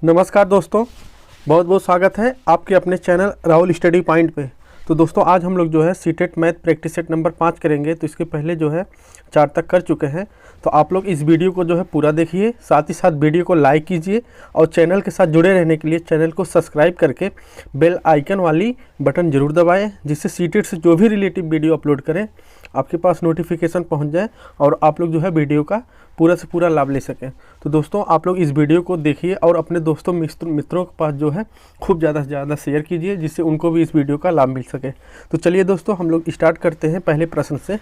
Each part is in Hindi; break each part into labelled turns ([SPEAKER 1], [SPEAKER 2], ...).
[SPEAKER 1] नमस्कार दोस्तों, बहुत बहुत स्वागत है आपके अपने चैनल राहुल स्टडी पॉइंट पे। तो दोस्तों आज हम लोग जो है CTET math practice set number 5 करेंगे। तो इसके पहले जो है 4 तक कर चुके हैं। तो आप लोग इस वीडियो को जो है पूरा देखिए, साथ ही साथ वीडियो को लाइक कीजिए और चैनल के साथ जुड़े रहने के लिए चैनल को सब्सक्राइब करके बेल आइकन वाली बटन ज़रूर दबाएं, जिससे सीटेट से जो भी रिलेटिव वीडियो अपलोड करें आपके पास नोटिफिकेशन पहुंच जाए और आप लोग जो है वीडियो का पूरा से पूरा लाभ ले सकें। तो दोस्तों आप लोग इस वीडियो को देखिए और अपने दोस्तों मित्रों के पास जो है खूब ज़्यादा से ज़्यादा शेयर कीजिए, जिससे उनको भी इस वीडियो का लाभ मिल सके। तो चलिए दोस्तों हम लोग स्टार्ट करते हैं पहले प्रश्न से।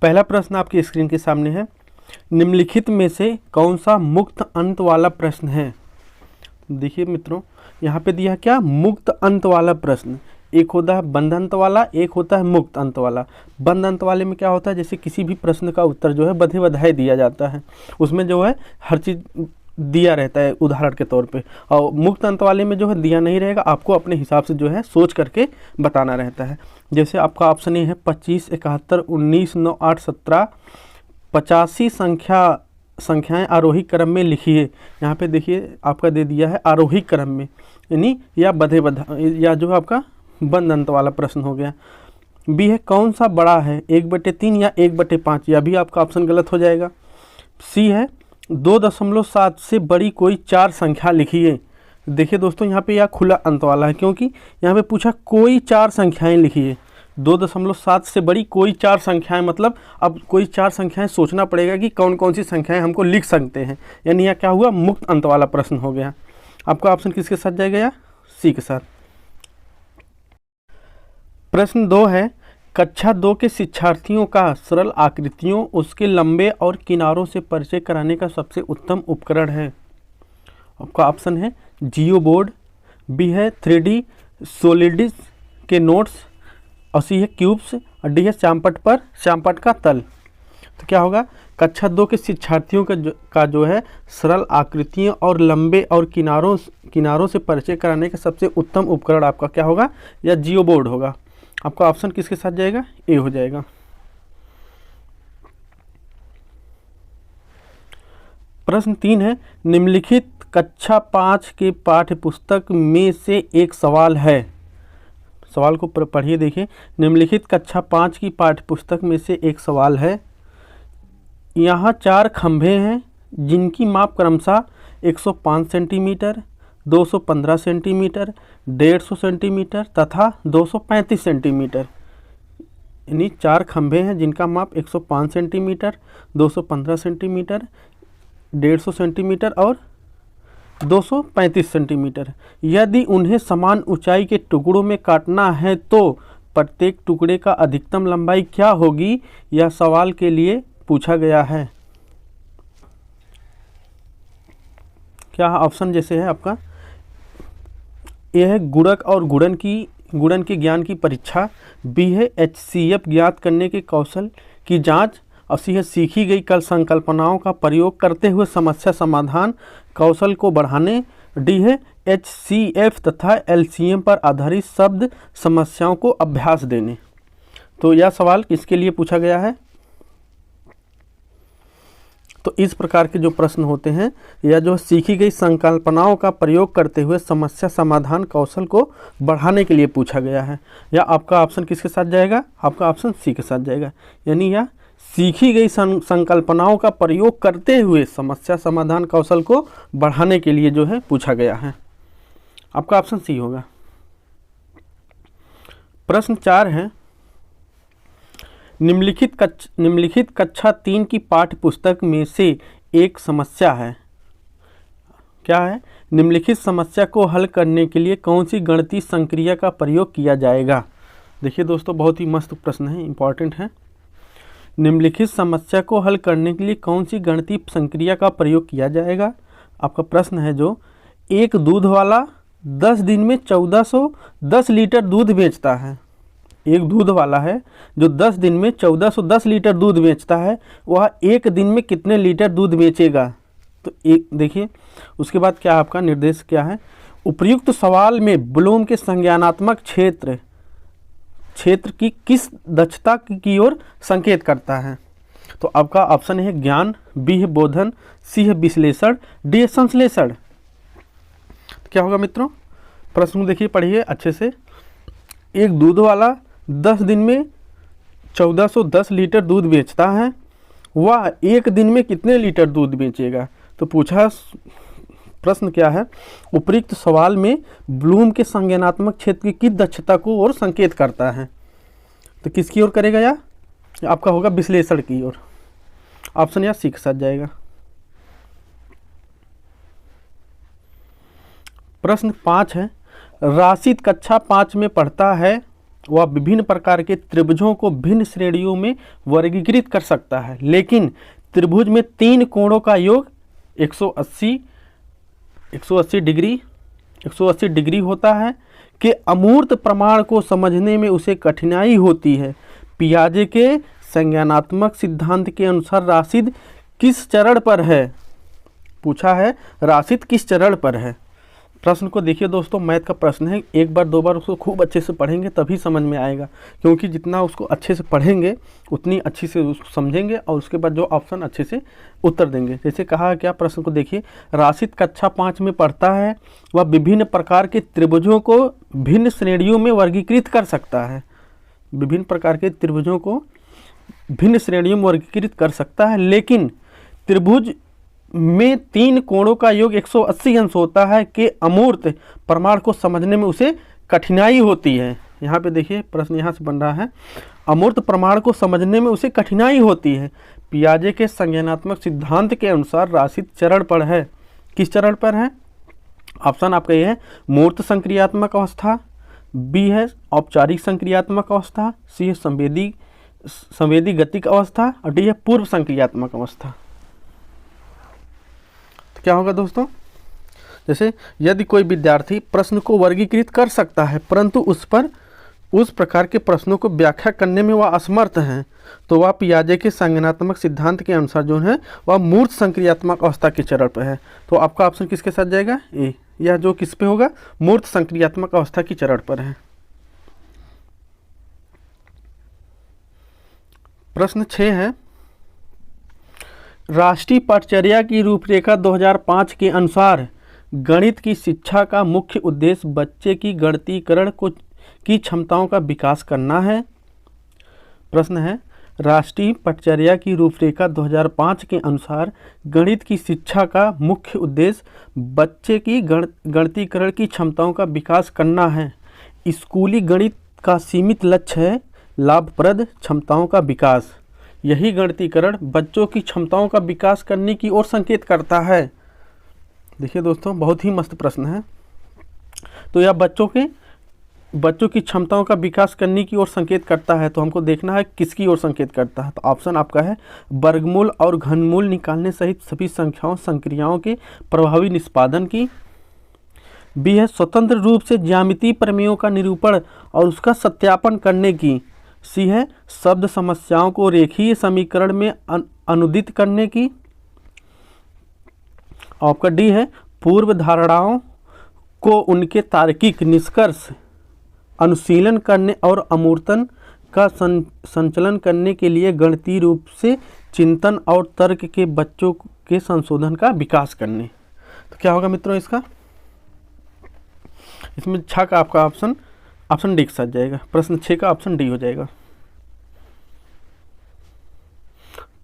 [SPEAKER 1] पहला प्रश्न आपकी स्क्रीन के सामने है, निम्नलिखित में से कौन सा मुक्त अंत वाला प्रश्न है। देखिए मित्रों, यहाँ पे दिया क्या, मुक्त अंत वाला प्रश्न। एक होता है बंद अंत वाला, एक होता है मुक्त अंत वाला। बंद अंत वाले में क्या होता है, जैसे किसी भी प्रश्न का उत्तर जो है बधे बधाए दिया जाता है, उसमें जो है हर चीज़ दिया रहता है उदाहरण के तौर पे। और मुक्त अंत वाले में जो है दिया नहीं रहेगा, आपको अपने हिसाब से जो है सोच करके बताना रहता है। जैसे आपका ऑप्शन ये है 25, 71, 19, 9, 8, 17, 85 संख्याएं आरोही क्रम में लिखिए। यहाँ पे देखिए आपका दे दिया है आरोही क्रम में, यानी या बधे बधा या जो है आपका बंद अंत वाला प्रश्न हो गया। बी है कौन सा बड़ा है, 1/3 या 1/5, या भी आपका ऑप्शन गलत हो जाएगा। सी है 2.7 से बड़ी कोई 4 संख्या लिखिए। देखिए दोस्तों यहाँ पे यह खुला अंत वाला है, क्योंकि यहाँ पे पूछा कोई 4 संख्याएं लिखिए। 2.7 से बड़ी कोई 4 संख्याएं, मतलब अब कोई 4 संख्याएं सोचना पड़ेगा कि कौन कौन सी संख्याएं हमको लिख सकते हैं, यानी यह क्या हुआ, मुक्त अंत वाला प्रश्न हो गया। आपका ऑप्शन किसके साथ जाएगा, या सी के साथ। प्रश्न 2 है, कक्षा 2 के शिक्षार्थियों का सरल आकृतियों, उसके लंबे और किनारों से परिचय कराने का सबसे उत्तम उपकरण है। आपका ऑप्शन है जियो बोर्ड, बी है 3D सॉलिड्स के नोट्स, और सी है क्यूब्स, और डी है श्यामपट्ट का तल। तो क्या होगा, कक्षा 2 के शिक्षार्थियों का जो है सरल आकृतियों और लंबे और किनारों से परिचय कराने का सबसे उत्तम उपकरण आपका क्या होगा, या जियो बोर्ड होगा। आपका ऑप्शन किसके साथ जाएगा, ए हो जाएगा। प्रश्न 3 है, निम्नलिखित कक्षा 5 के पाठ्य पुस्तक में से एक सवाल है। सवाल को पढ़िए, देखिए। निम्नलिखित कक्षा 5 की पाठ्य पुस्तक में से एक सवाल है, यहाँ 4 खंभे हैं जिनकी माप क्रमशः 105 सेंटीमीटर, 215 सेंटीमीटर, 150 सेंटीमीटर तथा 235 सेंटीमीटर। यानी 4 खंभे हैं जिनका माप 105 सेंटीमीटर, 215 सेंटीमीटर, 150 सेंटीमीटर और 235 सेंटीमीटर। यदि उन्हें समान ऊंचाई के टुकड़ों में काटना है तो प्रत्येक टुकड़े का अधिकतम लंबाई क्या होगी, यह सवाल के लिए पूछा गया है। क्या ऑप्शन जैसे है आपका, यह है गुणक और गुणन के ज्ञान की परीक्षा, बी है HCF ज्ञात करने के कौशल की जांच, और सी है सीखी गई कल संकल्पनाओं का प्रयोग करते हुए समस्या समाधान कौशल को बढ़ाने, डी है HCF तथा LCM पर आधारित शब्द समस्याओं को अभ्यास देने। तो यह सवाल किसके लिए पूछा गया है। तो इस प्रकार के जो प्रश्न होते हैं, या जो सीखी गई संकल्पनाओं का प्रयोग करते हुए समस्या समाधान कौशल को बढ़ाने के लिए पूछा गया है। या आपका ऑप्शन किसके साथ जाएगा, आपका ऑप्शन सी के साथ जाएगा, यानी यह सीखी गई संकल्पनाओं का प्रयोग करते हुए समस्या समाधान कौशल को बढ़ाने के लिए जो है पूछा गया है। आपका ऑप्शन सी होगा। प्रश्न 4 है, निम्नलिखित कक्षा 3 की पाठ्य पुस्तक में से एक समस्या है। क्या है, निम्नलिखित समस्या को हल करने के लिए कौन सी गणितीय संक्रिया का प्रयोग किया जाएगा। देखिए दोस्तों, बहुत ही मस्त प्रश्न है, इंपॉर्टेंट है। निम्नलिखित समस्या को हल करने के लिए कौन सी गणितीय संक्रिया का प्रयोग किया जाएगा। आपका प्रश्न है जो एक दूध वाला 10 दिन में 1410 लीटर दूध बेचता है। एक दूध वाला है जो 10 दिन में 1410 लीटर दूध बेचता है, वह एक दिन में कितने लीटर दूध बेचेगा। तो एक देखिए, उसके बाद क्या आपका निर्देश क्या है, उपर्युक्त सवाल में ब्लूम के संज्ञानात्मक क्षेत्र की किस दक्षता की ओर संकेत करता है। तो आपका ऑप्शन है ज्ञान, बी है बोधन, सी है विश्लेषण, डी है संश्लेषण। तो क्या होगा मित्रों, प्रश्न देखिए, पढ़िए अच्छे से। एक दूध वाला 10 दिन में 1410 लीटर दूध बेचता है, वह एक दिन में कितने लीटर दूध बेचेगा? तो पूछा प्रश्न क्या है, उपयुक्त सवाल में ब्लूम के संज्ञानात्मक क्षेत्र की दक्षता को और संकेत करता है। तो किसकी ओर करेगा या आपका होगा विश्लेषण की ओर। ऑप्शन या सी के साथ जाएगा। प्रश्न 5 है, राशिद कक्षा 5 में पढ़ता है, वह विभिन्न प्रकार के त्रिभुजों को भिन्न श्रेणियों में वर्गीकृत कर सकता है, लेकिन त्रिभुज में 3 कोणों का योग 180 डिग्री होता है कि अमूर्त प्रमाण को समझने में उसे कठिनाई होती है। पियाजे के संज्ञानात्मक सिद्धांत के अनुसार राशिद किस चरण पर है? पूछा है राशिद किस चरण पर है। प्रश्न को देखिए दोस्तों, मैथ का प्रश्न है, एक बार दो बार उसको खूब अच्छे से पढ़ेंगे तभी समझ में आएगा, क्योंकि जितना उसको अच्छे से पढ़ेंगे उतनी अच्छी से उसको समझेंगे और उसके बाद जो ऑप्शन अच्छे से उत्तर देंगे। जैसे कहा क्या, प्रश्न को देखिए, राशिद कक्षा 5 में पढ़ता है, वह विभिन्न प्रकार के त्रिभुजों को भिन्न श्रेणियों में वर्गीकृत कर सकता है। विभिन्न प्रकार के त्रिभुजों को भिन्न श्रेणियों में वर्गीकृत कर सकता है, लेकिन त्रिभुज में 3 कोणों का योग 180 अंश होता है कि अमूर्त प्रमाण को समझने में उसे कठिनाई होती है। यहाँ पे देखिए प्रश्न यहाँ से बन रहा है, अमूर्त प्रमाण को समझने में उसे कठिनाई होती है। पियाजे के संज्ञानात्मक सिद्धांत के अनुसार राशिद चरण पर है, किस चरण पर है? ऑप्शन आपका ये है मूर्त संक्रियात्मक अवस्था, बी है औपचारिक संक्रियात्मक अवस्था, सी है संवेदी गतिक अवस्था और डी है पूर्व संक्रियात्मक अवस्था। तो क्या होगा दोस्तों, जैसे यदि कोई विद्यार्थी प्रश्न को वर्गीकृत कर सकता है परंतु उस प्रकार के प्रश्नों को व्याख्या करने में वह असमर्थ हैं, तो वह पियाजे के संज्ञानात्मक सिद्धांत के अनुसार जो है वह मूर्त संक्रियात्मक अवस्था के चरण पर है। तो आपका ऑप्शन किसके साथ जाएगा? ए। यह जो किस पे होगा? मूर्त संक्रियात्मक अवस्था की चरण पर है। प्रश्न 6 है, राष्ट्रीय पटचर्या की रूपरेखा 2005 के अनुसार गणित की शिक्षा का मुख्य उद्देश्य बच्चे की गणितीकरण की क्षमताओं का विकास करना है। प्रश्न है, राष्ट्रीय पटचर्या की रूपरेखा 2005 के अनुसार गणित की शिक्षा का मुख्य उद्देश्य बच्चे की गणितीकरण की क्षमताओं का विकास करना है। स्कूली गणित का सीमित लक्ष्य है लाभप्रद क्षमताओं का विकास। यही गणितीकरण बच्चों की क्षमताओं का विकास करने की ओर संकेत करता है। देखिए दोस्तों, बहुत ही मस्त प्रश्न है। तो यह बच्चों की क्षमताओं का विकास करने की ओर संकेत करता है, तो हमको देखना है किसकी ओर संकेत करता है। तो ऑप्शन आपका है वर्गमूल और घनमूल निकालने सहित सभी संक्रियाओं के प्रभावी निष्पादन की। बी है स्वतंत्र रूप से ज्यामितीय प्रमेयों का निरूपण और उसका सत्यापन करने की। सी है शब्द समस्याओं को रेखीय समीकरण में अनुदित करने की। आपका डी है पूर्व धारणाओं को उनके तार्किक निष्कर्ष अनुशीलन करने और अमूर्तन का संचलन करने के लिए गणितीय रूप से चिंतन और तर्क के बच्चों के संशोधन का विकास करने। तो क्या होगा मित्रों इसका? इसमें 6 का आपका ऑप्शन डी के साथ जाएगा। प्रश्न 6 का ऑप्शन डी हो जाएगा।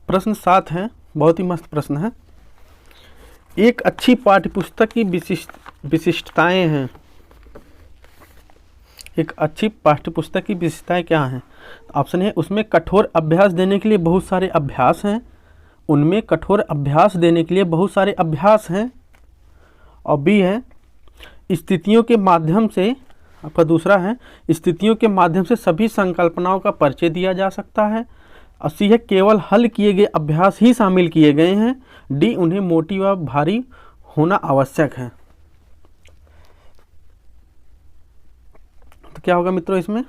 [SPEAKER 1] प्रश्न 7 है, बहुत ही मस्त प्रश्न है। एक अच्छी पाठ्यपुस्तक की विशिष्टताएं हैं। एक अच्छी पाठ्यपुस्तक की विशेषताएं क्या हैं? ऑप्शन है उसमें कठोर अभ्यास देने के लिए बहुत सारे अभ्यास हैं। उनमें कठोर अभ्यास देने के लिए बहुत सारे अभ्यास हैं। और बी है स्थितियों के माध्यम से, आपका दूसरा है स्थितियों के माध्यम से सभी संकल्पनाओं का परिचय दिया जा सकता है। और सी है केवल हल किए गए अभ्यास ही शामिल किए गए हैं। डी उन्हें मोटी व भारी होना आवश्यक है। तो क्या होगा मित्रों इसमें?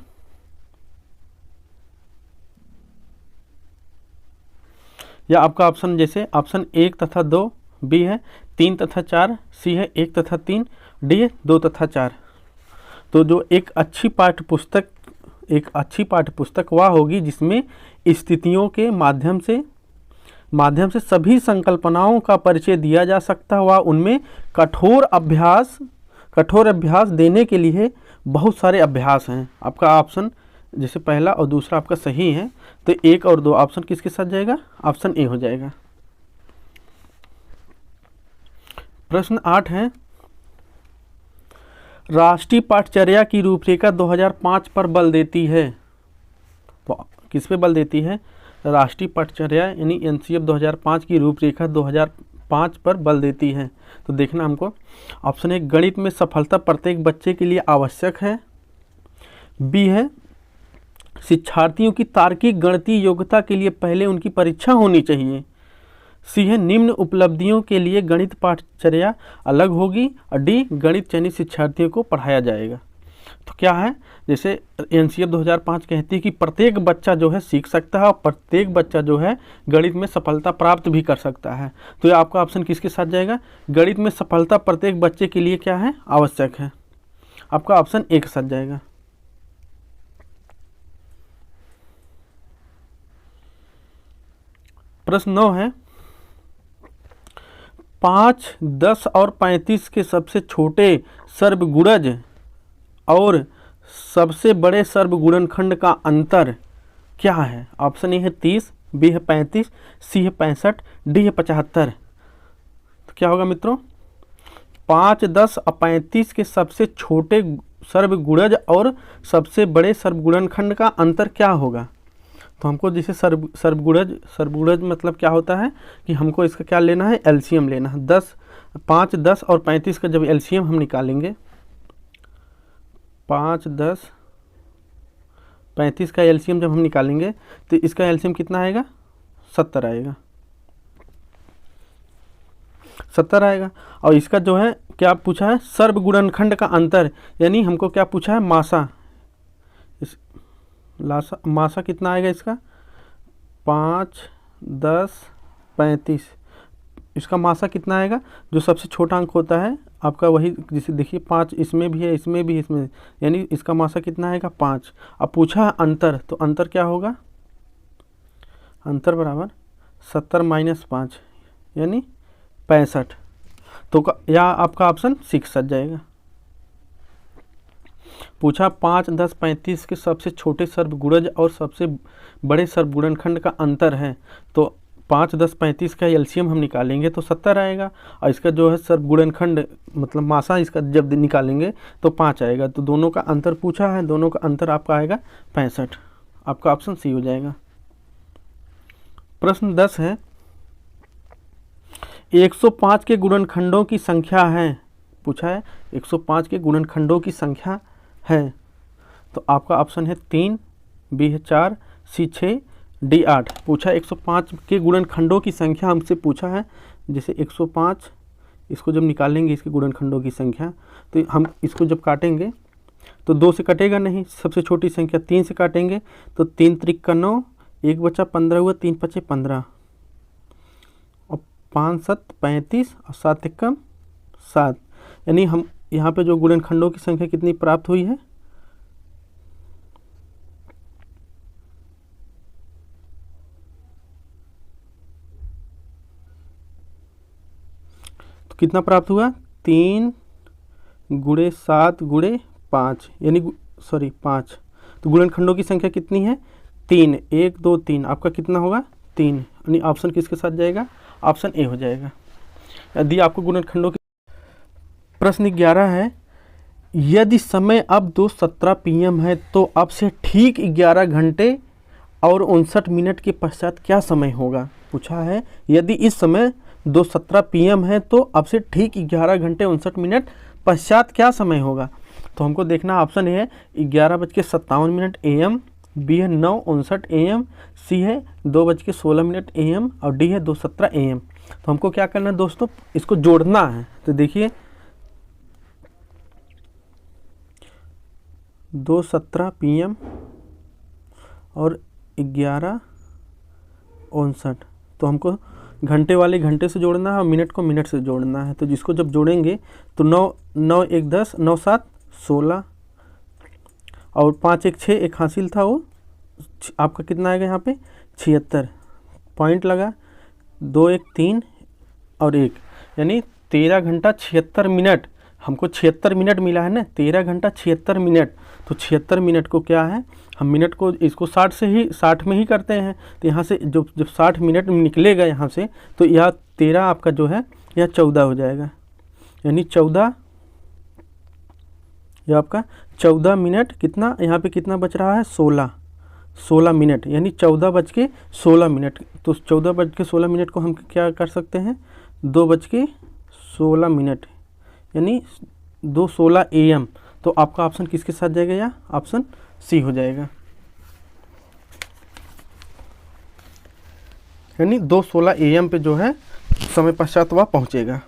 [SPEAKER 1] या आपका ऑप्शन जैसे ऑप्शन 1 तथा 2, बी है 3 तथा 4, सी है 1 तथा 3, डी है 2 तथा 4। तो जो एक अच्छी पाठ्यपुस्तक वह होगी जिसमें स्थितियों के माध्यम से माध्यम से सभी संकल्पनाओं का परिचय दिया जा सकता है व उनमें कठोर अभ्यास देने के लिए बहुत सारे अभ्यास हैं। आपका ऑप्शन जैसे पहला और दूसरा आपका सही है, तो 1 और 2 ऑप्शन किसके साथ जाएगा? ऑप्शन ए हो जाएगा। प्रश्न 8 है, राष्ट्रीय पाठचर्या की रूपरेखा 2005 पर बल देती है। तो किस पे बल देती है? राष्ट्रीय पाठचर्या यानी एनसीएफ 2005 की रूपरेखा 2005 पर बल देती है। तो देखना हमको, ऑप्शन ए गणित में सफलता प्रत्येक बच्चे के लिए आवश्यक है। बी है शिक्षार्थियों की तार्किक गणितीय योग्यता के लिए पहले उनकी परीक्षा होनी चाहिए। सी है निम्न उपलब्धियों के लिए गणित पाठचर्या अलग होगी। और डी गणित चयनित शिक्षार्थियों को पढ़ाया जाएगा। तो क्या है, जैसे एनसीएफ 2005 कहती है कि प्रत्येक बच्चा जो है सीख सकता है और प्रत्येक बच्चा जो है गणित में सफलता प्राप्त भी कर सकता है। तो ये आपका ऑप्शन किसके साथ जाएगा? गणित में सफलता प्रत्येक बच्चे के लिए क्या है? आवश्यक है। आपका ऑप्शन ए के साथ जाएगा। प्रश्न 9 है, 5, 10 और 35 के सबसे छोटे सर्वगुणज और सबसे बड़े सर्वगुणनखंड का अंतर क्या है? ऑप्शन ए है 30, बी है 35, सी है 65, डी है 75। तो क्या होगा मित्रों? 5, 10 और 35 के सबसे छोटे सर्वगुणज और सबसे बड़े सर्वगुणनखंड का अंतर क्या होगा? तो हमको जैसे सर्वगुणज मतलब क्या होता है कि हमको इसका क्या लेना है? एलसीएम लेना है। 5, 10 और 35 का जब एलसीएम हम निकालेंगे, 5, 10, 35 का एलसीएम जब हम निकालेंगे तो इसका एलसीएम कितना आएगा? 70 आएगा। 70 आएगा। और इसका जो है क्या पूछा है? सर्वगुणनखंड का अंतर, यानी हमको क्या पूछा है? मासा। मासा कितना आएगा इसका? 5, 10, 35। इसका मासा कितना आएगा? जो सबसे छोटा अंक होता है आपका वही, जैसे देखिए 5 इसमें भी है, इसमें भी, इसमें, यानी इसका मासा कितना आएगा? 5। अब पूछा अंतर, तो अंतर क्या होगा? अंतर बराबर 70 - 5 यानी 65। तो या आपका ऑप्शन 6 सच जाएगा। पूछा 5, 10, 35 के सबसे छोटे सर्वगुणज और सबसे बड़े सर्वगुणनखंड का अंतर है। तो 5, 10, 35 का एलसीएम हम निकालेंगे तो 70 आएगा। और इसका जो है सर्वगुणनखंड मतलब मासा इसका जब निकालेंगे तो 5 आएगा। तो दोनों का अंतर पूछा है, दोनों का अंतर आपका आएगा 65। आपका ऑप्शन सी हो जाएगा। प्रश्न 10 है, 105 के गुणनखंडों की संख्या है। पूछा है 105 के गुणनखंडों की संख्या है। तो आपका ऑप्शन है 3, बी है 4, सी 6, डी 8। पूछा 105 के गुणनखंडों की संख्या हमसे पूछा है। जैसे 105 इसको जब निकालेंगे इसके गुणनखंडों की संख्या, तो हम इसको जब काटेंगे तो 2 से कटेगा नहीं, सबसे छोटी संख्या 3 से काटेंगे तो 3 त्रिक का 9, 1 बचा 15 हुआ, 3 पचे 15 और 5 7 35 और 7 एकम 7। यानी हम यहाँ पे जो गुणनखंडों की संख्या कितनी प्राप्त हुई है? तो कितना प्राप्त हुआ? 3 × 7 × 5 यानी 5। तो गुणनखंडों की संख्या कितनी है? 3। 1 2 3 आपका कितना होगा? 3। यानी ऑप्शन किसके साथ जाएगा? ऑप्शन ए हो जाएगा। यदि आपको गुणनखंडों की प्रश्न 11 है, यदि समय अब 2:17 PM है तो अब से ठीक 11 घंटे और 59 मिनट के पश्चात क्या समय होगा? पूछा है यदि इस समय 2:17 PM है तो अब से ठीक 11 घंटे 59 मिनट पश्चात क्या समय होगा? तो हमको देखना ऑप्शन है 11:57 AM, बी है 9:59 AM, सी है 2:16 AM और डी है 2:17 AM। तो हमको क्या करना है दोस्तों? इसको जोड़ना है। तो देखिए 2:17 PM और 11:59। तो हमको घंटे वाले घंटे से जोड़ना है और मिनट को मिनट से जोड़ना है। तो जिसको जब जोड़ेंगे तो 9 9 1 10, 9 7 16 और 5 1 6 एक हासिल था, वो आपका कितना आएगा यहाँ पे? 76 पॉइंट लगा। 2 1 3 और 1, यानी 13 घंटा 76 मिनट। हमको 76 मिनट मिला है ना, 13 घंटा 76 मिनट। तो 76 मिनट को क्या है, हम मिनट को इसको 60 में ही करते हैं। तो यहाँ से जब 60 मिनट निकलेगा यहाँ से, तो यह 13 आपका जो है यह 14 हो जाएगा, यानी 14, यह आपका 14 मिनट। कितना यहाँ पे कितना बच रहा है, 16 मिनट, यानी 14:16। तो 14:16 को हम क्या कर सकते हैं, 2:16, यानी 2:16 AM। तो आपका ऑप्शन किसके साथ जाएगा, या ऑप्शन सी हो जाएगा, यानी 2:16 AM पे जो है समय पश्चात वह पहुँचेगा।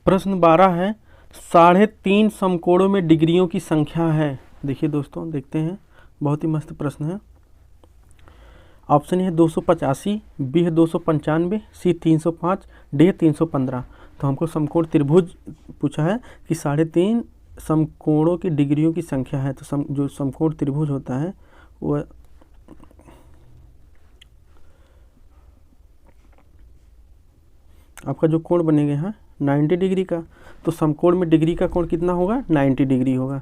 [SPEAKER 1] प्रश्न 12 है, 3.5 समकोणों में डिग्रियों की संख्या है। देखिए दोस्तों, देखते हैं, बहुत ही मस्त प्रश्न है। ऑप्शन है 285, बी है 295, सी 305, डी है 315। तो हमको समकोण त्रिभुज पूछा है कि 3.5 समकोणों की डिग्रियों की संख्या है। तो जो समकोण त्रिभुज होता है वह आपका जो कोण बनेगा यहाँ 90 डिग्री का। तो समकोण में डिग्री का कोण कितना होगा, 90 डिग्री होगा।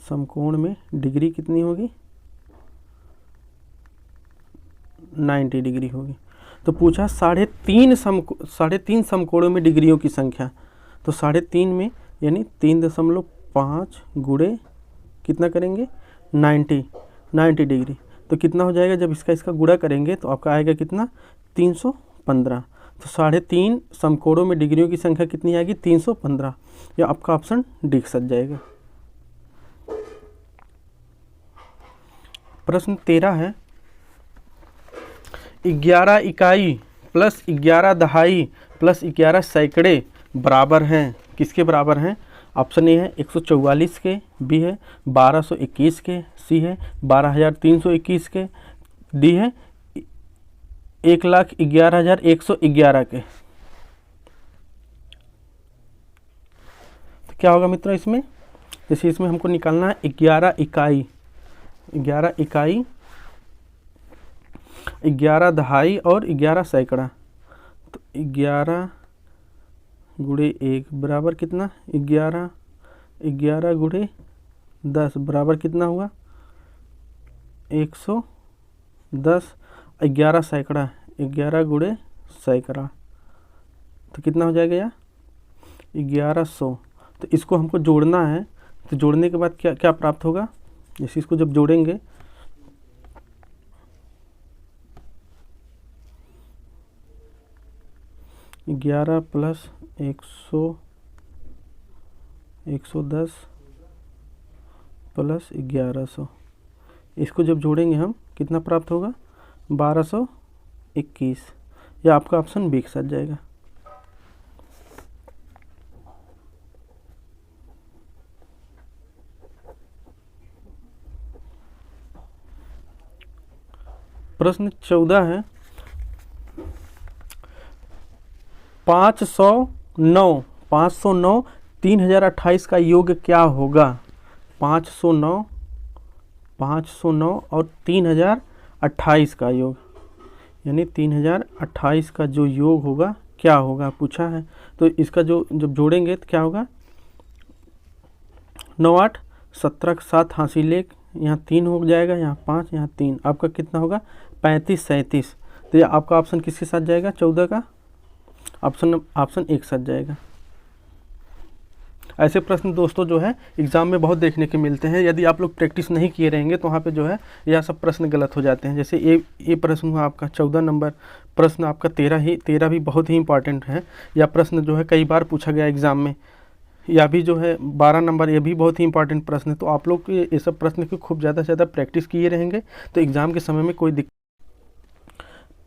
[SPEAKER 1] समकोण में डिग्री कितनी होगी, 90 डिग्री होगी। तो पूछा 3.5 समकोणों में डिग्रियों की संख्या। तो 3.5 में यानी 3.5 गुणे कितना करेंगे, 90 डिग्री। तो कितना हो जाएगा, जब इसका गुणा करेंगे तो आपका आएगा कितना, 315। तो 3.5 समकोणों में डिग्रियों की संख्या कितनी आएगी, 315। या आपका ऑप्शन डी सच जाएगा। प्रश्न 13 है, 11 इकाई प्लस 11 दहाई प्लस 11 सैकड़े बराबर हैं, किसके बराबर हैं। ऑप्शन ए है 144 के, बी है 1221 के, सी है 12,321 के, डी है 1,11,111 के। तो क्या होगा मित्रों इसमें, जैसे इसमें हमको निकालना है 11 इकाई, 11 दहाई और 11 सैकड़ा। तो 11 गुणे 1 बराबर कितना, 11 गुणे 10 बराबर कितना हुआ, 110। 11 सैकड़ा, 11 गुणे सैकड़ा, तो कितना हो जाएगा यार, 1100। तो इसको हमको जोड़ना है। तो जोड़ने के बाद क्या क्या प्राप्त होगा, जैसे इसको जब जोड़ेंगे, ग्यारह प्लस 110 प्लस 1100, इसको जब जोड़ेंगे हम कितना प्राप्त होगा, 1221। या आपका ऑप्शन बी के साथ जाएगा। प्रश्न 14 है, 509 3028 का योग क्या होगा। 509 और 3028 का योग, यानी 3028 का जो योग होगा क्या होगा पूछा है। तो इसका जो जब जोड़ेंगे तो क्या होगा, 9 8 17 के साथ हासिल 1, यहाँ 3 हो जाएगा, यहाँ 5, यहाँ 3, आपका कितना होगा 35 37। तो ये आपका ऑप्शन किसके साथ जाएगा, 14 का ऑप्शन एक साथ जाएगा। ऐसे प्रश्न दोस्तों जो है एग्ज़ाम में बहुत देखने के मिलते हैं। यदि आप लोग प्रैक्टिस नहीं किए रहेंगे तो वहाँ पे जो है यह सब प्रश्न गलत हो जाते हैं। जैसे ये प्रश्न हुआ आपका 14 नंबर, प्रश्न आपका 13 भी बहुत ही इंपॉर्टेंट है। यह प्रश्न जो है कई बार पूछा गया एग्ज़ाम में। या भी जो है 12 नंबर, ये भी बहुत ही इंपॉर्टेंट प्रश्न है। तो आप लोग ये सब प्रश्न की खूब ज़्यादा से ज़्यादा प्रैक्टिस किए रहेंगे तो एग्ज़ाम के समय में कोई दिक्कत।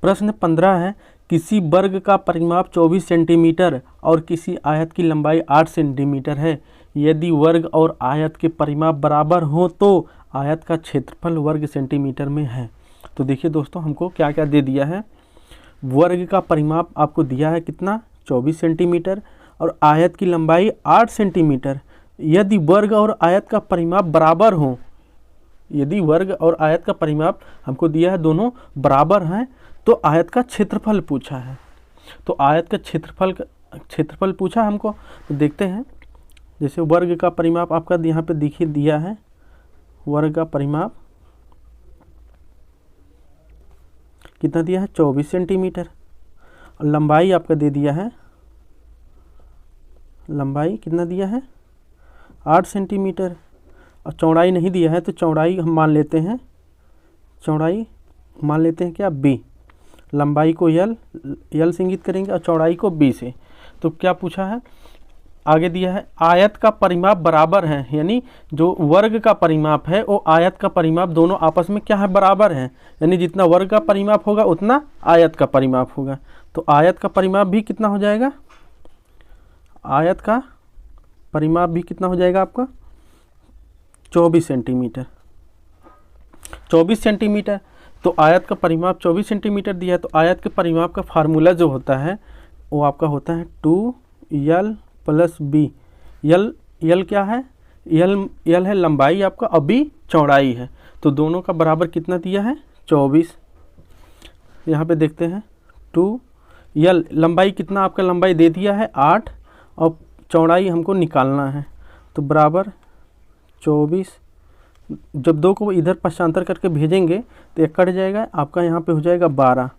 [SPEAKER 1] प्रश्न 15 है, किसी वर्ग का परिमाप 24 सेंटीमीटर और किसी आयत की लंबाई 8 सेंटीमीटर है। यदि वर्ग और आयत के परिमाप बराबर हो तो आयत का क्षेत्रफल वर्ग सेंटीमीटर में है। तो देखिए दोस्तों, हमको क्या क्या दे दिया है। वर्ग का परिमाप आपको दिया है कितना, 24 सेंटीमीटर, और आयत की लंबाई 8 सेंटीमीटर। यदि वर्ग और आयत का परिमाप बराबर हो, यदि वर्ग और आयत का परिमाप हमको दिया है, दोनों बराबर हैं, तो आयत का क्षेत्रफल पूछा है। तो आयत का क्षेत्रफल पूछा हमको, तो देखते हैं। जैसे वर्ग का परिमाप आपका यहाँ पे देखिए दिया है, वर्ग का परिमाप कितना दिया है, 24 सेंटीमीटर। और लंबाई आपका दे दिया है, लंबाई कितना दिया है, 8 सेंटीमीटर। और चौड़ाई नहीं दिया है, तो चौड़ाई हम मान लेते हैं, चौड़ाई मान लेते हैं क्या, b। लंबाई को l से इंगित करेंगे और चौड़ाई को b से। तो क्या पूछा है, आगे दिया है आयत का परिमाप बराबर है, यानी जो वर्ग का परिमाप है वो आयत का परिमाप दोनों आपस में क्या है, बराबर है। यानी जितना वर्ग का परिमाप होगा उतना आयत का परिमाप होगा। तो आयत का परिमाप भी कितना हो जाएगा, आयत का परिमाप भी कितना हो जाएगा आपका, 24 सेंटीमीटर। 24 सेंटीमीटर, तो आयत का परिमाप 24 सेंटीमीटर दिया है। तो आयत के परिमाप का फार्मूला जो होता है वो आपका होता है 2l + b। यल क्या है, यल है लंबाई आपका, और b चौड़ाई है। तो दोनों का बराबर कितना दिया है, 24। यहाँ पे देखते हैं 2l, लंबाई कितना आपका, लंबाई दे दिया है 8, और चौड़ाई हमको निकालना है। तो बराबर 24, जब 2 को इधर पक्षांतर करके भेजेंगे तो एक कट जाएगा, आपका यहाँ पे हो जाएगा 12।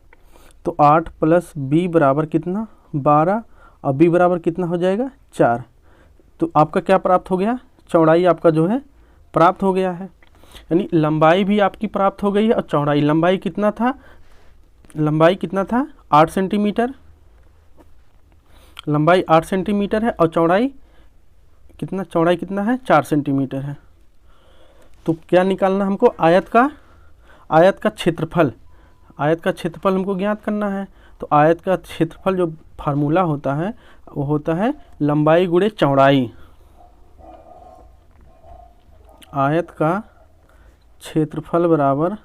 [SPEAKER 1] तो 8 + b बराबर कितना, 12, और b बराबर कितना हो जाएगा, 4। तो आपका क्या प्राप्त हो गया, चौड़ाई आपका जो है प्राप्त हो गया है। यानी लंबाई भी आपकी प्राप्त हो गई है और चौड़ाई, लंबाई कितना था, लंबाई कितना था, 8 सेंटीमीटर, लंबाई 8 सेंटीमीटर है, और चौड़ाई कितना, चौड़ाई कितना है, 4 सेंटीमीटर है। तो क्या निकालना हमको, आयत का क्षेत्रफल, आयत का क्षेत्रफल हमको ज्ञात करना है। तो आयत का क्षेत्रफल जो फार्मूला होता है वो होता है लंबाई गुणे चौड़ाई। आयत का क्षेत्रफल बराबर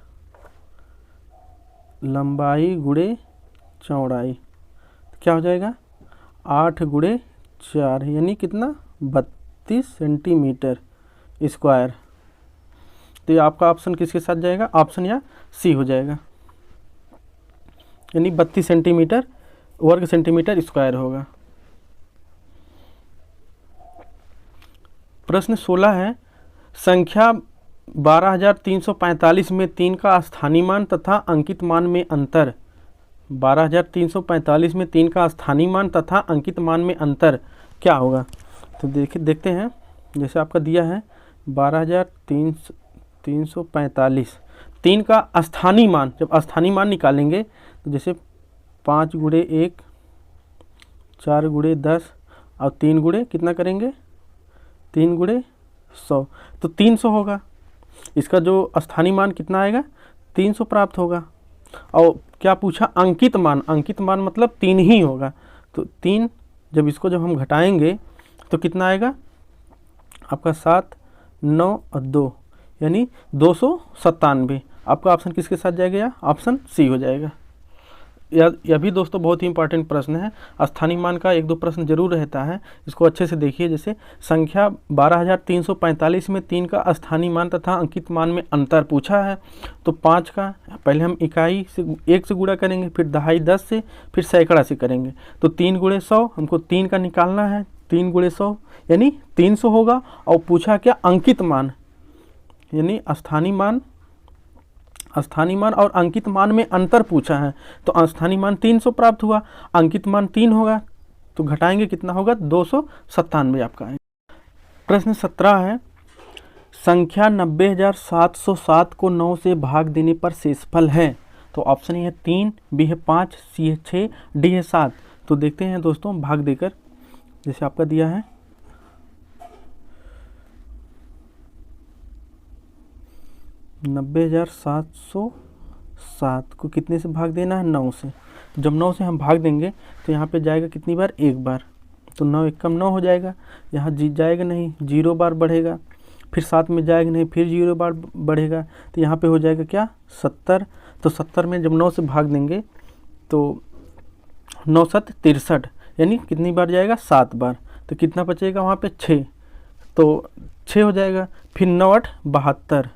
[SPEAKER 1] लंबाई गुणे चौड़ाई, क्या हो जाएगा, 8 × 4 यानी कितना, 32 सेंटीमीटर स्क्वायर। तो ये आपका ऑप्शन किसके साथ जाएगा, ऑप्शन या सी हो जाएगा, यानी 32 सेंटीमीटर वर्ग सेंटीमीटर स्क्वायर होगा। प्रश्न 16 है, संख्या 12345 में 3 का स्थानीय मान तथा अंकित मान में अंतर। 12345 में 3 का स्थानीय मान तथा अंकित मान में अंतर क्या होगा। तो देखते हैं। जैसे आपका दिया है 12345, 3 का स्थानीय मान, जब स्थानीय मान निकालेंगे तो जैसे 5 × 1, 4 × 10 और 3 × कितना करेंगे, 3 × 100, तो 300 होगा। इसका जो स्थानीय मान कितना आएगा, 300 प्राप्त होगा। और क्या पूछा, अंकित मान, अंकित मान मतलब 3 ही होगा। तो 3 जब हम घटाएंगे तो कितना आएगा आपका, 7, 9 और 2 यानी 297। आपका ऑप्शन किसके साथ जाएगा, ऑप्शन सी हो जाएगा। यह भी दोस्तों बहुत ही इंपॉर्टेंट प्रश्न है। स्थानीय मान का 1-2 प्रश्न जरूर रहता है, इसको अच्छे से देखिए। जैसे संख्या 12345 में 3 का स्थानीय मान तथा अंकित मान में अंतर पूछा है। तो 5 का पहले हम इकाई से 1 से गुणा करेंगे, फिर दहाई 10 से, फिर सैकड़ा से करेंगे। तो 3 × 100 हमको 3 का निकालना है, 3 × 100 यानी 300 होगा। और पूछा क्या, अंकित मान, यानी स्थानीय मान और अंकित मान में अंतर पूछा है। तो स्थानीय मान 300 प्राप्त हुआ, अंकित मान 3 होगा, तो घटाएंगे कितना होगा, 297 आपका है। प्रश्न 17 है, संख्या 90,707 को 9 से भाग देने पर शेषफल है। तो ऑप्शन ए है 3, बी है 5, सी है 6, डी है 7। तो देखते हैं दोस्तों भाग देकर। जैसे आपका दिया है 90,707 को कितने से भाग देना है, 9 से। जब 9 से हम भाग देंगे तो यहाँ पे जाएगा कितनी बार, 1 बार। तो 9 × 9 हो जाएगा, यहाँ जाएगा नहीं, 0 बार बढ़ेगा, फिर 7 में जाएगा नहीं, फिर 0 बार बढ़ेगा। तो यहाँ पे हो जाएगा क्या, 70। तो 70 में जब 9 से भाग देंगे तो 9 × 7 = 63, यानी कितनी बार जाएगा, 7 बार। तो कितना बचेगा वहाँ पे, 6। तो 6 हो जाएगा। फिर 9 × 8 = 72,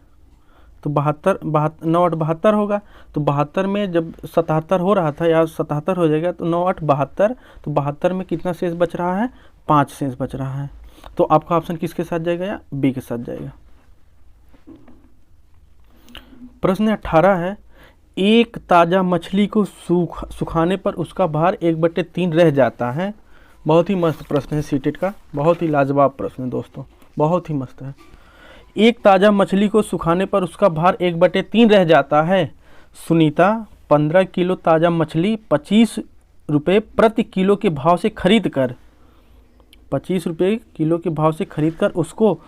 [SPEAKER 1] तो 9 8 72 होगा। तो 72 में जब 77 हो रहा था या 77 हो जाएगा, तो 9 8 72, तो 72 में कितना शेष बच रहा है, 5 शेष बच रहा है। तो आपका ऑप्शन किसके साथ जाएगा, या बी के साथ जाएगा। प्रश्न 18 है, एक ताज़ा मछली को सुखाने पर उसका भार 1/3 रह जाता है। बहुत ही मस्त प्रश्न है सीटेट का, बहुत ही लाजवाब प्रश्न है दोस्तों, बहुत ही मस्त है। एक ताज़ा मछली को सुखाने पर उसका भार 1/3 रह जाता है। सुनीता 15 किलो ताज़ा मछली 25 रुपये प्रति किलो के भाव से खरीद कर 25 रुपये किलो के भाव से खरीद कर उसको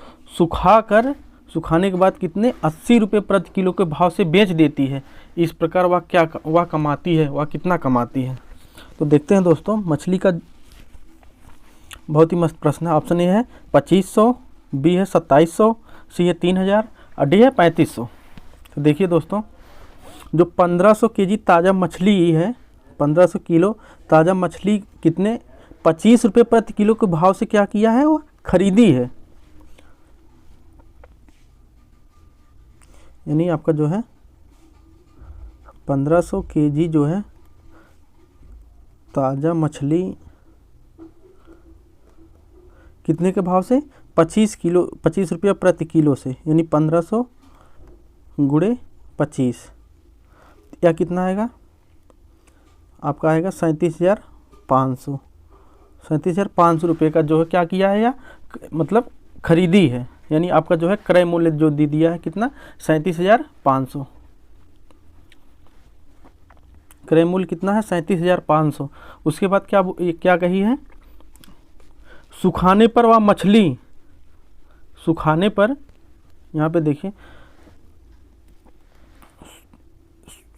[SPEAKER 1] सुखाने के बाद कितने 80 रुपये प्रति किलो के भाव से बेच देती है। इस प्रकार वह कमाती है, वह कितना कमाती है। तो देखते हैं दोस्तों, मछली का बहुत ही मस्त प्रश्न है। ऑप्शन ए है 2500, बी है 2700, सी है 3000 और डी है 3500। तो देखिए दोस्तों, जो 1500 केजी ताज़ा मछली है, 1500 किलो ताज़ा मछली कितने 25 रुपये प्रति किलो के भाव से क्या किया है, वो खरीदी है। यानी आपका जो है 1500 केजी जो है ताज़ा मछली कितने के भाव से, 25 रुपया प्रति किलो से, यानी 1500 गुणे 25 या कितना आएगा आपका, आएगा 37,500। 37,500 रुपये का जो है क्या किया है, या मतलब खरीदी है। यानी आपका जो है क्रय मूल्य जो दे दिया है कितना, 37,500। क्रय मूल्य कितना है, 37,500। उसके बाद क्या कही है, सुखाने पर वह मछली, सुखाने पर यहाँ पे देखिए,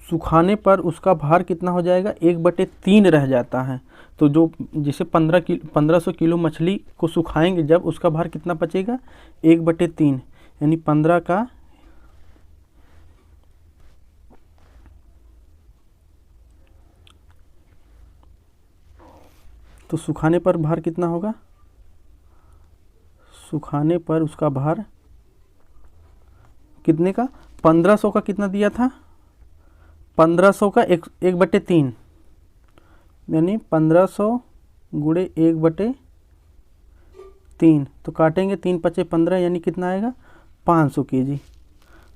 [SPEAKER 1] सुखाने पर उसका भार कितना हो जाएगा, 1/3 रह जाता है। तो जो जैसे 1500 किलो मछली को सुखाएंगे जब, उसका भार कितना बचेगा, 1/3, यानी 15 का तो सुखाने पर भार कितना होगा, सुखाने पर उसका भार कितने का, 1500 का कितना दिया था, 1500 का 1/3, यानी 1500 गुणे 1/3, तो काटेंगे 3 5 15, यानी कितना आएगा 500 केजी।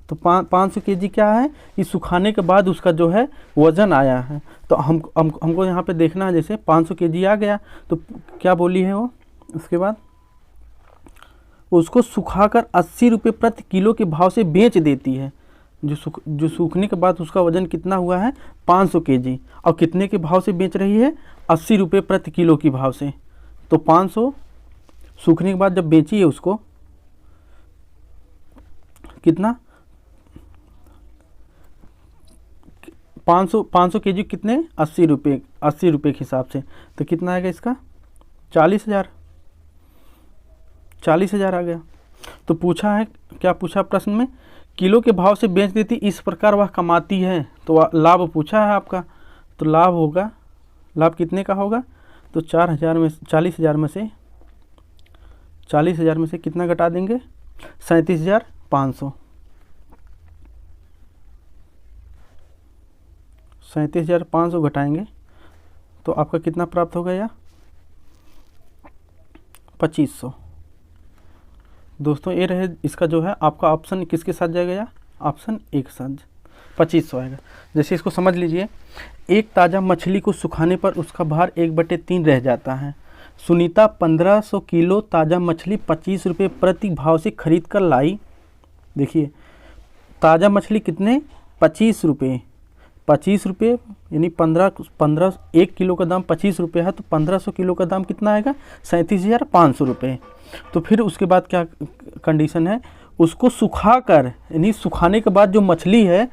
[SPEAKER 1] तो 500 केजी क्या है, इस सुखाने के बाद उसका जो है वज़न आया है। तो हमको यहाँ पे देखना है, जैसे 500 केजी आ गया, तो क्या बोली है वो, उसके बाद उसको सुखाकर 80 रुपये प्रति किलो के भाव से बेच देती है। जो सूखने के बाद उसका वज़न कितना हुआ है, 500 केजी, और कितने के भाव से बेच रही है, 80 रुपये प्रति किलो के भाव से। तो 500 सूखने के बाद जब बेची है उसको कितना, 500 केजी कितने, 80 रुपये के हिसाब से, तो कितना आएगा इसका, 40,000 आ गया। तो पूछा है, क्या पूछा प्रश्न में, किलो के भाव से बेच देती, इस प्रकार वह कमाती है। तो लाभ पूछा है आपका, तो लाभ होगा, लाभ कितने का होगा, तो 40,000 में से कितना घटा देंगे, 37,500। 37,500 घटाएंगे तो आपका कितना प्राप्त होगा, या 2500। दोस्तों ये रहे इसका जो है आपका ऑप्शन किसके साथ जाएगा, या ऑप्शन ए के साथ 2500 आएगा। जैसे इसको समझ लीजिए, एक ताज़ा मछली को सुखाने पर उसका भार 1/3 रह जाता है। सुनीता 1500 किलो ताज़ा मछली 25 रुपये प्रति भाव से खरीद कर लाई। देखिए ताज़ा मछली कितने, 25 रुपये, 25 रुपये यानी 15 1 किलो का दाम 25 रुपये है, तो 1500 किलो का दाम कितना आएगा, 37,500 रुपये। तो फिर उसके बाद क्या कंडीशन है, उसको सुखाकर, यानी सुखाने के बाद जो मछली है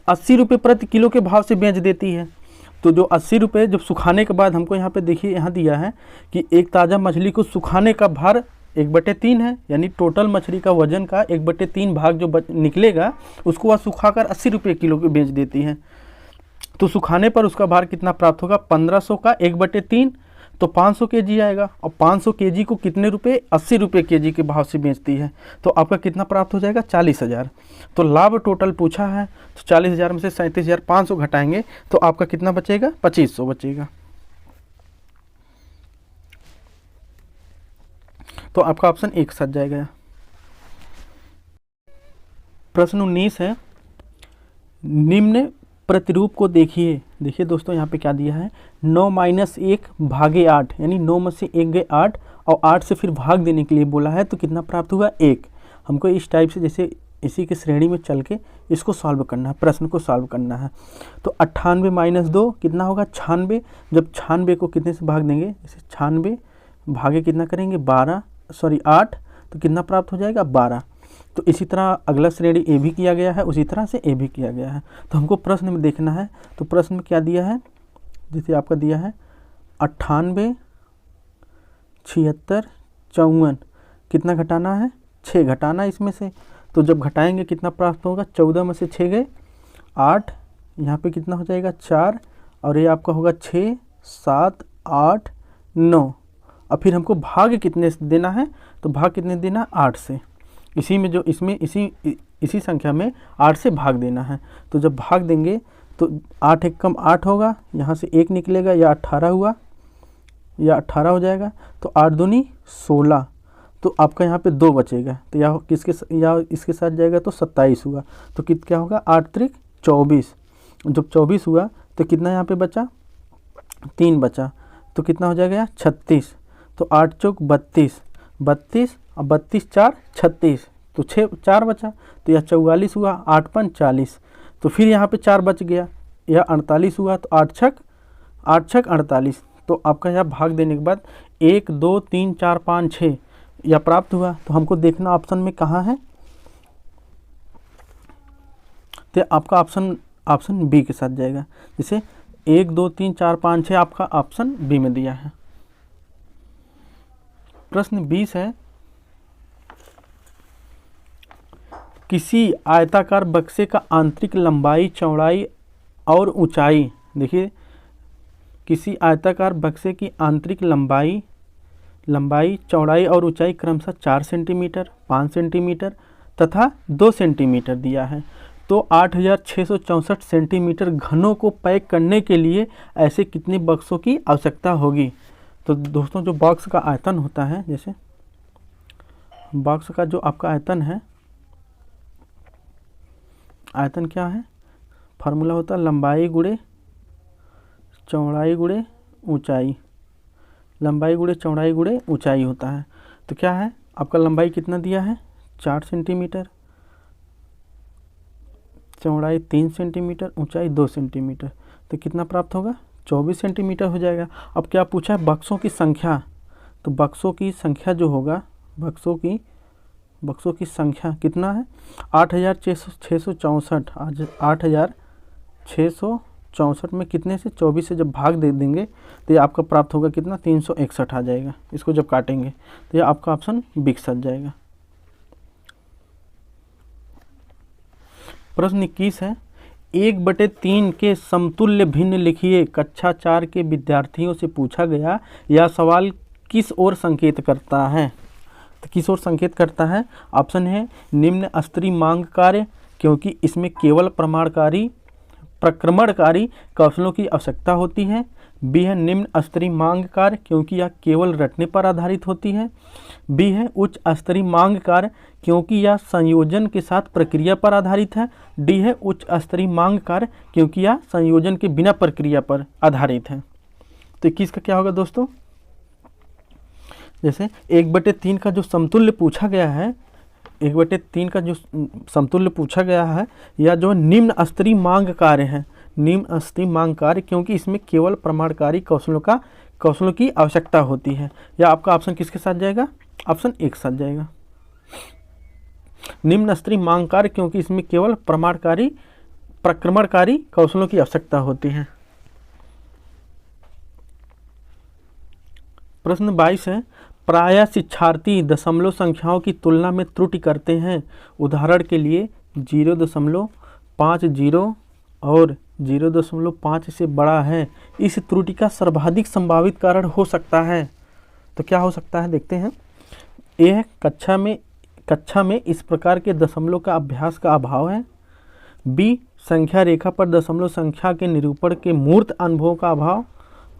[SPEAKER 1] 80 रुपये प्रति किलो के भाव से बेच देती है। तो जो 80 रुपये जब सुखाने के बाद, हमको यहाँ पे देखिए यहाँ दिया है कि एक ताज़ा मछली को सुखाने का भार 1/3 है, यानी टोटल मछली का वजन का 1/3 भाग जो निकलेगा उसको वह सुखाकर 80 रुपये किलो के बेच देती है। तो सुखाने पर उसका भार कितना प्राप्त होगा, 1500 का 1/3, तो 500 केजी आएगा, और 500 केजी को कितने रुपए, 80 रुपये केजी के भाव से बेचती है, तो आपका कितना प्राप्त हो जाएगा, 40,000। तो लाभ टोटल पूछा है, तो 40,000 में से 37,500 घटाएंगे तो आपका कितना बचेगा, 2500 बचेगा। तो आपका ऑप्शन एक सच जाएगा। प्रश्न 19 है, निम्न प्रतिरूप को देखिए। देखिए दोस्तों यहाँ पे क्या दिया है, 9 - 1 भागे 8, यानी 9 में से 1 गए 8, और 8 से फिर भाग देने के लिए बोला है, तो कितना प्राप्त हुआ, 1। हमको इस टाइप से जैसे इसी के श्रेणी में चल के इसको सॉल्व करना है, प्रश्न को सॉल्व करना है। तो 98 - 2 कितना होगा, 96। जब 96 को कितने से भाग देंगे, जैसे 96 भागे कितना करेंगे, 8, तो कितना प्राप्त हो जाएगा, 12। तो इसी तरह अगला श्रेणी ए भी किया गया है, उसी तरह से ए भी किया गया है। तो हमको प्रश्न में देखना है, तो प्रश्न में क्या दिया है, जैसे आपका दिया है 98, 76, 54, कितना घटाना है, 6 घटाना इसमें से। तो जब घटाएंगे कितना प्राप्त होगा, 14 में से 6 गए 8, यहाँ पे कितना हो जाएगा, 4, और ये आपका होगा 6, 7, 8, 9। और फिर हमको भाग कितने से देना है, तो भाग कितने देना, 8 से। इसी में जो इसमें इसी संख्या में 8 से भाग देना है। तो जब भाग देंगे तो 8 एक कम 8 होगा, यहाँ से 1 निकलेगा, या 18 हुआ, या 18 हो जाएगा। तो 8 दूनी 16, तो आपका यहाँ पे 2 बचेगा, तो या इसके साथ जाएगा तो 27 हुआ। तो क्या होगा, 8 त्रिक 24। जब 24 हुआ तो कितना यहाँ पे बचा, 3 बचा, तो कितना हो जाएगा, 36। तो 8 चौक 32, 32 और 32 4 36, तो 4 बचा, तो यह 44 हुआ, 8 5 40। तो फिर यहाँ पे 4 बच गया, यह 48 हुआ, तो 8 छक 48। तो आपका यह भाग देने के बाद 1 2 3 4 5 6 यह प्राप्त हुआ। तो हमको देखना ऑप्शन में कहाँ है, तो आपका ऑप्शन बी के साथ जाएगा। जैसे 1 2 3 4 5 6 आपका ऑप्शन बी में दिया है। प्रश्न 20 है, किसी आयताकार बक्से का आंतरिक लंबाई, चौड़ाई और ऊंचाई। देखिए, किसी आयताकार बक्से की आंतरिक लंबाई, चौड़ाई और ऊंचाई क्रमशः 4 सेंटीमीटर, 5 सेंटीमीटर तथा 2 सेंटीमीटर दिया है। तो 8664 सेंटीमीटर घनों को पैक करने के लिए ऐसे कितने बक्सों की आवश्यकता होगी। तो दोस्तों, जो बॉक्स का आयतन होता है, जैसे बॉक्स का जो आपका आयतन है, आयतन क्या है, फार्मूला होता है लंबाई गुणे चौड़ाई गुणे ऊंचाई, लंबाई गुणे चौड़ाई गुणे ऊंचाई होता है। तो क्या है, आपका लंबाई कितना दिया है, 4 सेंटीमीटर, चौड़ाई 3 सेंटीमीटर, ऊंचाई 2 सेंटीमीटर, तो कितना प्राप्त होगा, 24 सेंटीमीटर हो जाएगा। अब क्या पूछा है, बक्सों की संख्या। तो बक्सों की संख्या जो होगा, बक्सों की संख्या कितना है, 8664। आज 8664 में कितने से 24 से जब भाग दे देंगे तो ये आपका प्राप्त होगा कितना, 361 आ जाएगा। इसको जब काटेंगे तो ये आपका ऑप्शन बी सच जाएगा। प्रश्न 21 है, 1/3 के समतुल्य भिन्न लिखिए। कक्षा 4 के विद्यार्थियों से पूछा गया यह सवाल किस ओर संकेत करता है। तो किस ओर संकेत करता है, ऑप्शन है निम्न स्तरीय मांग कार्य, क्योंकि इसमें केवल प्रक्रमणकारी कौशलों की आवश्यकता होती है। बी है निम्न स्तरीय मांग कार्य, क्योंकि यह केवल रटने पर आधारित होती है। बी है उच्च स्तरीय मांग कार्य, क्योंकि यह संयोजन के साथ प्रक्रिया पर आधारित है। डी है उच्च स्तरीय मांग कार्य, क्योंकि यह संयोजन के बिना प्रक्रिया पर आधारित है। तो 21 का क्या होगा दोस्तों, जैसे 1/3 का जो समतुल्य पूछा गया है, 1/3 का जो समतुल्य पूछा गया है, या जो निम्न स्तरीय मांग कार्य है, निम्न स्तरीय मांग कार्य, क्योंकि इसमें केवल प्रमाणकारी कौशलों की आवश्यकता होती है। या आपका ऑप्शन किसके साथ जाएगा, ऑप्शन ए के साथ जाएगा। निम्न स्तरीय मांग कार्य, क्योंकि इसमें केवल प्रक्रमणकारी कौशलों की आवश्यकता होती है। प्रश्न 22 है, प्रायः शिक्षार्थी दशमलव संख्याओं की तुलना में त्रुटि करते हैं। उदाहरण के लिए 0.50 और 0.5 से बड़ा है, इस त्रुटि का सर्वाधिक संभावित कारण हो सकता है। तो क्या हो सकता है देखते हैं। ए है कक्षा में इस प्रकार के दशमलव का अभ्यास का अभाव है। बी संख्या रेखा पर दशमलव संख्या के निरूपण के मूर्त अनुभव का अभाव।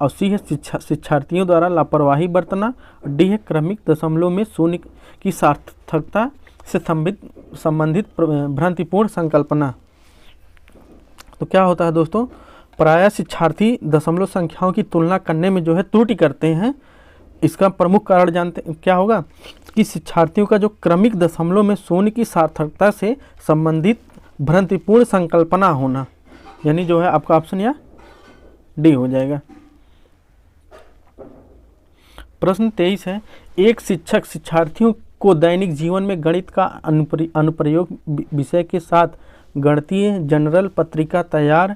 [SPEAKER 1] और सी है शिक्षार्थियों द्वारा लापरवाही बरतना। डी है क्रमिक दशमलव में शून्य की सार्थकता से संबंधित भ्रांतिपूर्ण संकल्पना। तो क्या होता है दोस्तों, प्रायः शिक्षार्थी दशमलव संख्याओं की तुलना करने में जो है त्रुटि करते हैं। इसका प्रमुख कारण जानते क्या होगा कि शिक्षार्थियों का जो क्रमिक दशमलव में शून्य की सार्थकता से संबंधित भ्रांतिपूर्ण संकल्पना होना, यानी जो है आपका ऑप्शन या डी हो जाएगा। प्रश्न 23 है, एक शिक्षक शिक्षार्थियों को दैनिक जीवन में गणित का अनुप्रयोग विषय के साथ गणितीय जनरल पत्रिका तैयार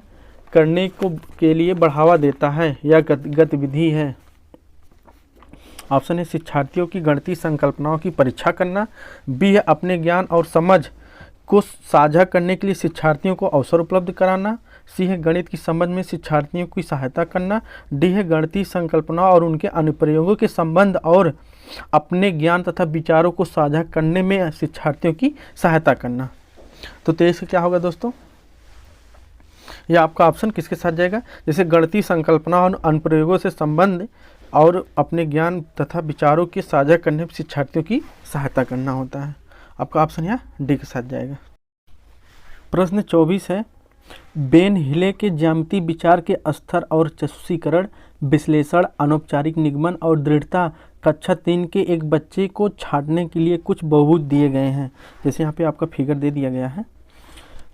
[SPEAKER 1] करने के लिए बढ़ावा देता है या गतिविधि है। ऑप्शन है शिक्षार्थियों की गणितीय संकल्पनाओं की परीक्षा करना। बी है अपने ज्ञान और समझ को साझा करने के लिए शिक्षार्थियों को अवसर उपलब्ध कराना। सी है गणित की समझ में शिक्षार्थियों की सहायता करना। डी है गणितीय संकल्पनाओं और उनके अनुप्रयोगों के संबंध और अपने ज्ञान तथा विचारों को साझा करने में शिक्षार्थियों की सहायता करना। तो 23 क्या होगा दोस्तों, यह आपका ऑप्शन किसके साथ जाएगा, जैसे गणितीय संकल्पना और अनुप्रयोगों से संबंध और अपने ज्ञान तथा विचारों के साझा करने में शिक्षार्थियों की सहायता करना होता है। आपका ऑप्शन यहाँ डी के साथ जाएगा। प्रश्न 24 है, बेन हिले के ज्यामिति विचार के स्तर और चतुष्कीकरण विश्लेषण अनौपचारिक निगमन और दृढ़ता कक्षा 3 के एक बच्चे को छांटने के लिए कुछ बहुभुज दिए गए हैं। जैसे यहाँ पे आपका फिगर दे दिया गया है।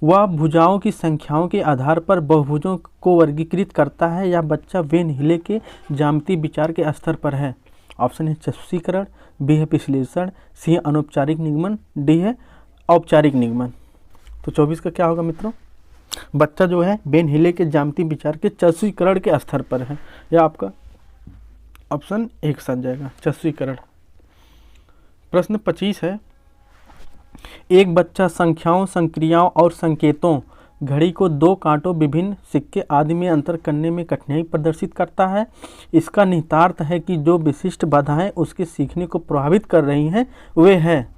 [SPEAKER 1] वह भुजाओं की संख्याओं के आधार पर बहुभुजों को वर्गीकृत करता है या बच्चा वेन हिले के ज्यामिति विचार के स्तर पर है। ऑप्शन है चतुष्कीकरण, बी है विश्लेषण, सी है अनौपचारिक निगमन, डी है औपचारिक निगमन। तो 24 का क्या होगा मित्रों, बच्चा जो है बेन हिले के ज्यामिति विचार के चतुष्कीकरण के स्तर पर है, या आपका ऑप्शन एक साथ जाएगा चतुष्कीकरण। प्रश्न 25 है, एक बच्चा संख्याओं संक्रियाओं और संकेतों घड़ी को दो कांटों विभिन्न सिक्के आदि में अंतर करने में कठिनाई प्रदर्शित करता है। इसका निहितार्थ है कि जो विशिष्ट बाधाएं उसके सीखने को प्रभावित कर रही हैं वे हैं।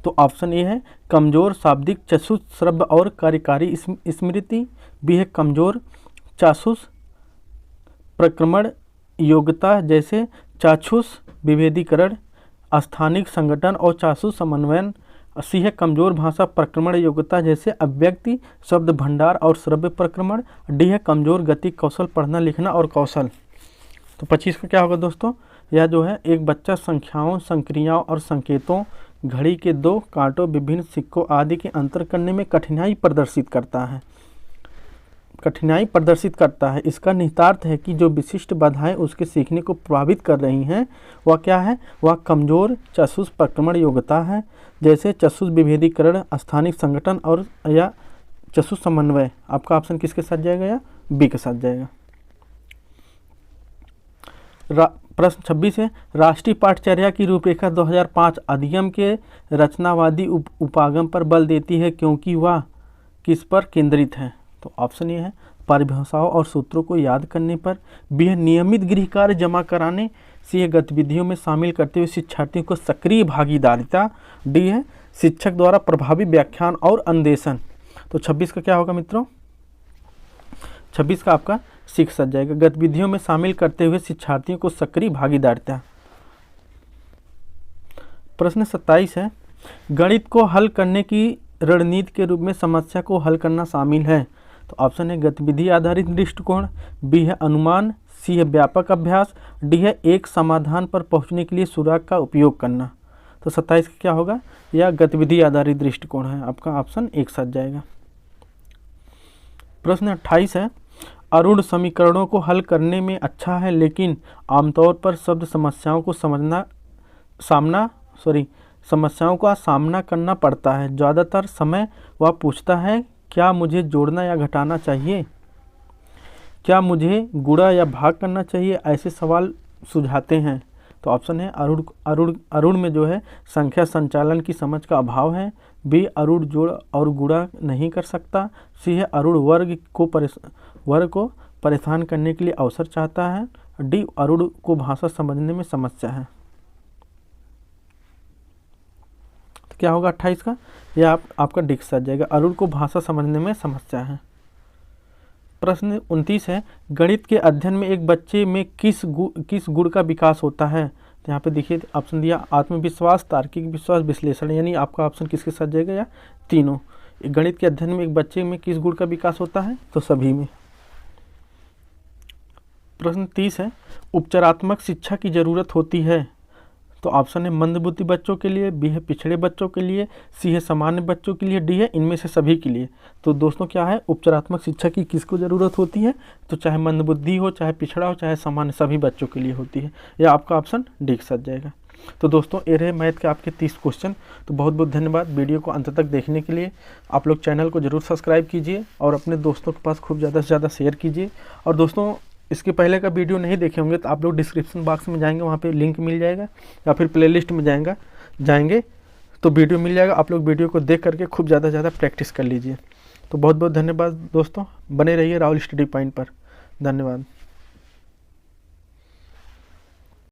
[SPEAKER 1] तो ऑप्शन ए है कमजोर शाब्दिक चाक्षुष श्रव्य और कार्यकारी स्मृति। बी है कमजोर चाक्षुष प्रक्रमण योग्यता जैसे चाक्षुष विभेदीकरण स्थानिक संगठन और चाक्षुष समन्वयन। सी है कमजोर भाषा प्रक्रमण योग्यता जैसे अभिव्यक्ति शब्द भंडार और श्रव्य प्रक्रमण। डी है कमजोर गति कौशल पढ़ना लिखना और कौशल। तो 25 का क्या होगा दोस्तों, यह जो है एक बच्चा संख्याओं संक्रियाओं और संकेतों घड़ी के दो कांटों विभिन्न सिक्कों आदि के अंतर करने में कठिनाई प्रदर्शित करता है। इसका निहितार्थ है कि जो विशिष्ट बाधाएं उसके सीखने को प्रभावित कर रही हैं वह क्या है, वह कमजोर चाक्षुष प्रक्रमण योग्यता है जैसे चाक्षुष विभेदीकरण स्थानिक संगठन और या चाक्षुष समन्वय। आपका ऑप्शन किसके साथ जाएगा, या बी के साथ जाएगा। प्रश्न 26 है, राष्ट्रीय पाठचर्या की रूपरेखा 2005 अधिगम के रचनावादी उपागम पर बल देती है क्योंकि वह किस पर केंद्रित है। तो ऑप्शन ये है परिभाषाओं और सूत्रों को याद करने पर। बी है नियमित गृह कार्य जमा कराने। सी है गतिविधियों में शामिल करते हुए शिक्षार्थियों को सक्रिय भागीदारिता। डी है शिक्षक द्वारा प्रभावी व्याख्यान और अन्वेषण। तो 26 का क्या होगा मित्रों, 26 का आपका सीख सज जाएगा गतिविधियों में शामिल करते हुए शिक्षार्थियों को सक्रिय भागीदारिता। प्रश्न 27 है, गणित को हल करने की रणनीति के रूप में समस्या को हल करना शामिल है। तो ऑप्शन है गतिविधि आधारित दृष्टिकोण। बी है अनुमान। सी है व्यापक अभ्यास। डी है एक समाधान पर पहुंचने के लिए सुराग का उपयोग करना। तो 27 क्या होगा, यह गतिविधि आधारित दृष्टिकोण है। आपका ऑप्शन एक साथ जाएगा। प्रश्न 28 है, अरूढ़ समीकरणों को हल करने में अच्छा है लेकिन आमतौर पर शब्द समस्याओं का सामना करना पड़ता है। ज़्यादातर समय वह पूछता है क्या मुझे जोड़ना या घटाना चाहिए, क्या मुझे गुणा या भाग करना चाहिए, ऐसे सवाल सुझाते हैं। तो ऑप्शन है अरूढ़ में जो है संख्या संचालन की समझ का अभाव है। बी अरूढ़ जोड़ और गुणा नहीं कर सकता। सी है अरूढ़ वर्ग को परेशान करने के लिए अवसर चाहता है। डी, अरुण को भाषा समझने में समस्या है। तो क्या होगा 28 का? यह आपका डिक सज जाएगा, अरुण को भाषा समझने में समस्या है। प्रश्न 29 है, गणित के अध्ययन में एक बच्चे में किस गुण का विकास होता है? तो यहाँ पे देखिए ऑप्शन दिया, आत्मविश्वास, तार्किक विश्वास, विश्लेषण, यानी आपका ऑप्शन किसके साथ जाएगा? या तीनों। गणित के अध्ययन में एक बच्चे में किस गुण का विकास होता है? तो सभी में। प्रश्न 30 है, उपचारात्मक शिक्षा की जरूरत होती है? तो ऑप्शन है मंदबुद्धि बच्चों के लिए, बी है पिछड़े बच्चों के लिए, सी है सामान्य बच्चों के लिए, डी है इनमें से सभी के लिए। तो दोस्तों क्या है, उपचारात्मक शिक्षा की किसको ज़रूरत होती है? तो चाहे मंदबुद्धि हो, चाहे पिछड़ा हो, चाहे सामान्य, सभी बच्चों के लिए होती है। यह आपका ऑप्शन डी सज जाएगा। तो दोस्तों ये रहे मैथ के आपके 30 क्वेश्चन। तो बहुत बहुत धन्यवाद वीडियो को अंत तक देखने के लिए। आप लोग चैनल को ज़रूर सब्सक्राइब कीजिए और अपने दोस्तों के पास खूब ज़्यादा से ज़्यादा शेयर कीजिए। और दोस्तों इसके पहले का वीडियो नहीं देखे होंगे तो आप लोग डिस्क्रिप्शन बॉक्स में जाएंगे, वहाँ पे लिंक मिल जाएगा, या फिर प्लेलिस्ट में जाएंगे तो वीडियो मिल जाएगा। आप लोग वीडियो को देख करके खूब ज़्यादा से ज़्यादा प्रैक्टिस कर लीजिए। तो बहुत बहुत धन्यवाद दोस्तों, बने रहिए राहुल स्टडी पॉइंट पर। धन्यवाद।